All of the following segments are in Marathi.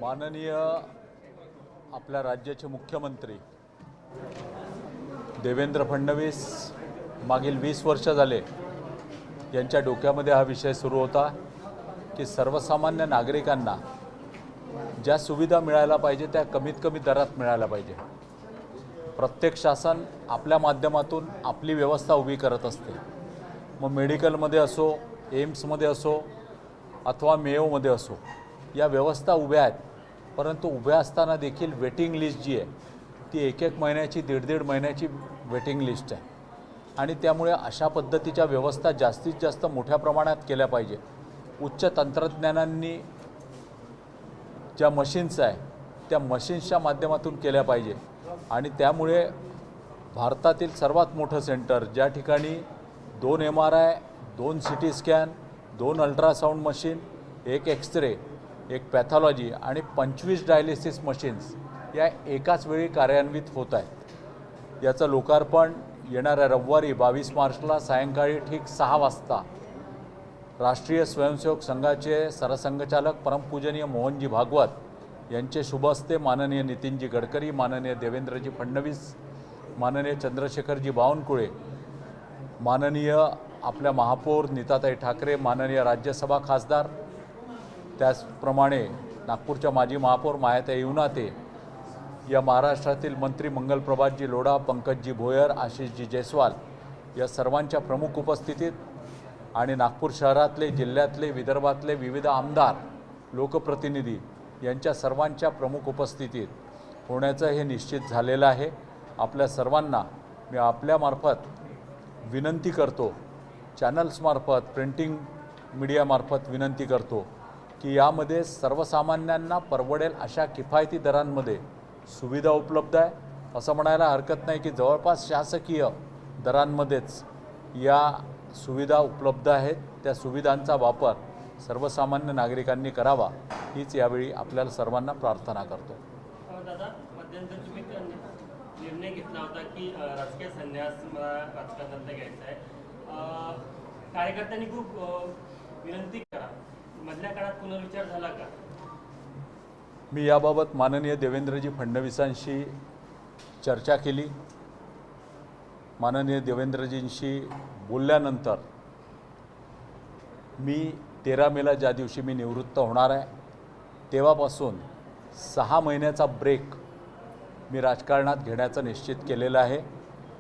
माननीय आपल्या राज्याचे मुख्यमंत्री देवेंद्र फडणवीस मागील 20 वर्ष झाले यांच्या डोक्यामध्ये हा विषय सुरू होता की सर्वसामान्य नागरिकांना ज्या सुविधा मिळायला पाहिजे त्या कमीत कमी दरात मिळायला पाहिजे। प्रत्येक शासन आपल्या माध्यमातून आपली व्यवस्था उभी करत असते। मग मेडिकलमध्ये असो, एम्समध्ये असो अथवा मेयोमध्ये असो, या व्यवस्था उभ्या आहेत, परंतु उभ्या असताना देखील वेटिंग लिस्ट जी आहे ती एक महिन्याची, दीड महिन्याची वेटिंग लिस्ट आहे आणि त्यामुळे अशा पद्धतीच्या व्यवस्था जास्तीत जास्त मोठ्या प्रमाणात केल्या पाहिजे। उच्च तंत्रज्ञानांनी ज्या मशीन्स आहे त्या मशीन्सच्या माध्यमातून केल्या पाहिजे आणि त्यामुळे भारतातील सर्वात मोठं सेंटर ज्या ठिकाणी 2 MRI, 2 CT scan, 2 ultrasound machine, 1 x-ray, 1 pathology आणि 25 डायलिसिस मशीन्स या एकाच वेळी कार्यान्वित होत आहेत। याचं लोकार्पण येणाऱ्या रविवारी 22 मार्चला सायंकाळी ठीक 6 वाजता राष्ट्रीय स्वयंसेवक संघाचे सरसंघचालक परमपूजनीय मोहनजी भागवत यांचे शुभ हस्ते माननीय नितीनजी गडकरी, माननीय देवेंद्रजी फडणवीस, माननीय चंद्रशेखरजी बावनकुळे, माननीय आपल्या महापौर नीताताई ठाकरे, माननीय राज्यसभा खासदार, त्याचप्रमाणे नागपूरच्या माजी महापौर मायाताई युनाते, या महाराष्ट्रातील मंत्री मंगलप्रभातजी लोढा, पंकजजी भोयर, आशिषजी जयस्वाल या सर्वांच्या प्रमुख उपस्थितीत आणि नागपूर शहरातले, जिल्ह्यातले, विदर्भातले विविध आमदार, लोकप्रतिनिधी यांच्या सर्वांच्या प्रमुख उपस्थितीत होण्याचं हे निश्चित झालेलं आहे। आपल्या सर्वांना मी आपल्यामार्फत विनंती करतो, चॅनल्समार्फत, प्रिंटिंग मीडियामार्फत विनंती करतो की यामध्ये सर्वसामान्यांना परवडेल अशा किफायती दरांमध्ये सुविधा उपलब्ध आहे। असं म्हणायला हरकत नाही की जवळपास शासकीय दरांमध्येच या सुविधा उपलब्ध आहेत। त्या सुविधांचा वापर सर्वसामान्य नागरिकांनी करावा हीच यावेळी आपल्याला सर्वांना प्रार्थना करतो। दादा, मध्यंतरी तुम्ही निर्णय घेतला होता की राजकीय संन्यास मला राजकारणात घ्यायचा आहे, कार्यकर्त्यांनी खूप विनंती करा, मधल्या काळात पुनर्विचार झाला का? मी याबाबत माननीय देवेंद्रजी फडणवीसांशी चर्चा केली। माननीय देवेंद्रजींशी बोलल्यानंतर मी 13 मेला ज्या दिवशी मी निवृत्त होणार आहे तेव्हापासून 6 महिन्याचा ब्रेक मी राजकारणात घेण्याचं निश्चित केलेलं आहे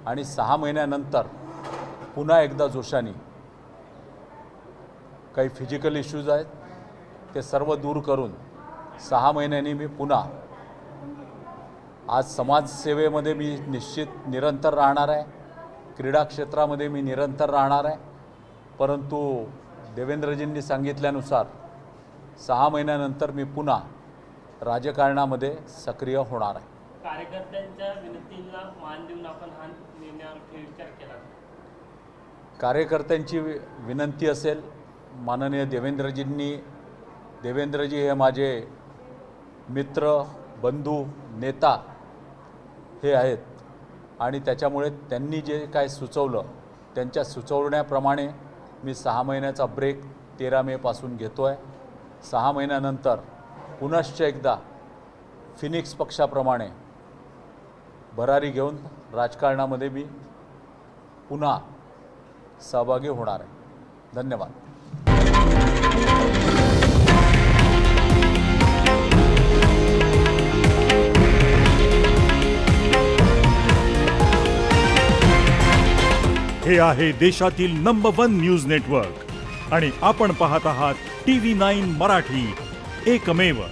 आणि 6 महिन्यानंतर पुन्हा एकदा जोशाने काही फिजिकल इश्यूज आहेत ते सर्व दूर करून 6 महिन्यांनी मी पुन्हा आज समाजसेवेमध्ये मी निश्चित निरंतर राहणार आहे, क्रीडा क्षेत्रामध्ये मी निरंतर राहणार आहे, परंतु देवेंद्रजींनी सांगितल्यानुसार 6 महिन्यानंतर मी पुन्हा राजकारणामध्ये सक्रिय होणार आहे। कार्यकर्त्यांच्या विनंतीला मान देऊन आपण हा निर्णयावर विचार केला? कार्यकर्त्यांची विनंती असेल, माननीय देवेंद्रजी हे माझे मित्र, बंधू, नेता हे आहेत आणि त्याच्यामुळे त्यांनी जे काय सुचवलं त्यांच्या सुचवण्याप्रमाणे मी 6 महिन्याचा ब्रेक 13 मेपासून घेतो आहे। 6 महिन्यानंतर पुनश्च एकदा फिनिक्स पक्षाप्रमाणे भरारी घेऊन राजकारणामध्ये मी पुन्हा सहभागी होणार आहे। धन्यवाद। हे आहे देशातील नंबर 1 न्यूज नेटवर्क आणि आपण पाहत आहात TV9 मराठी, एकमेव।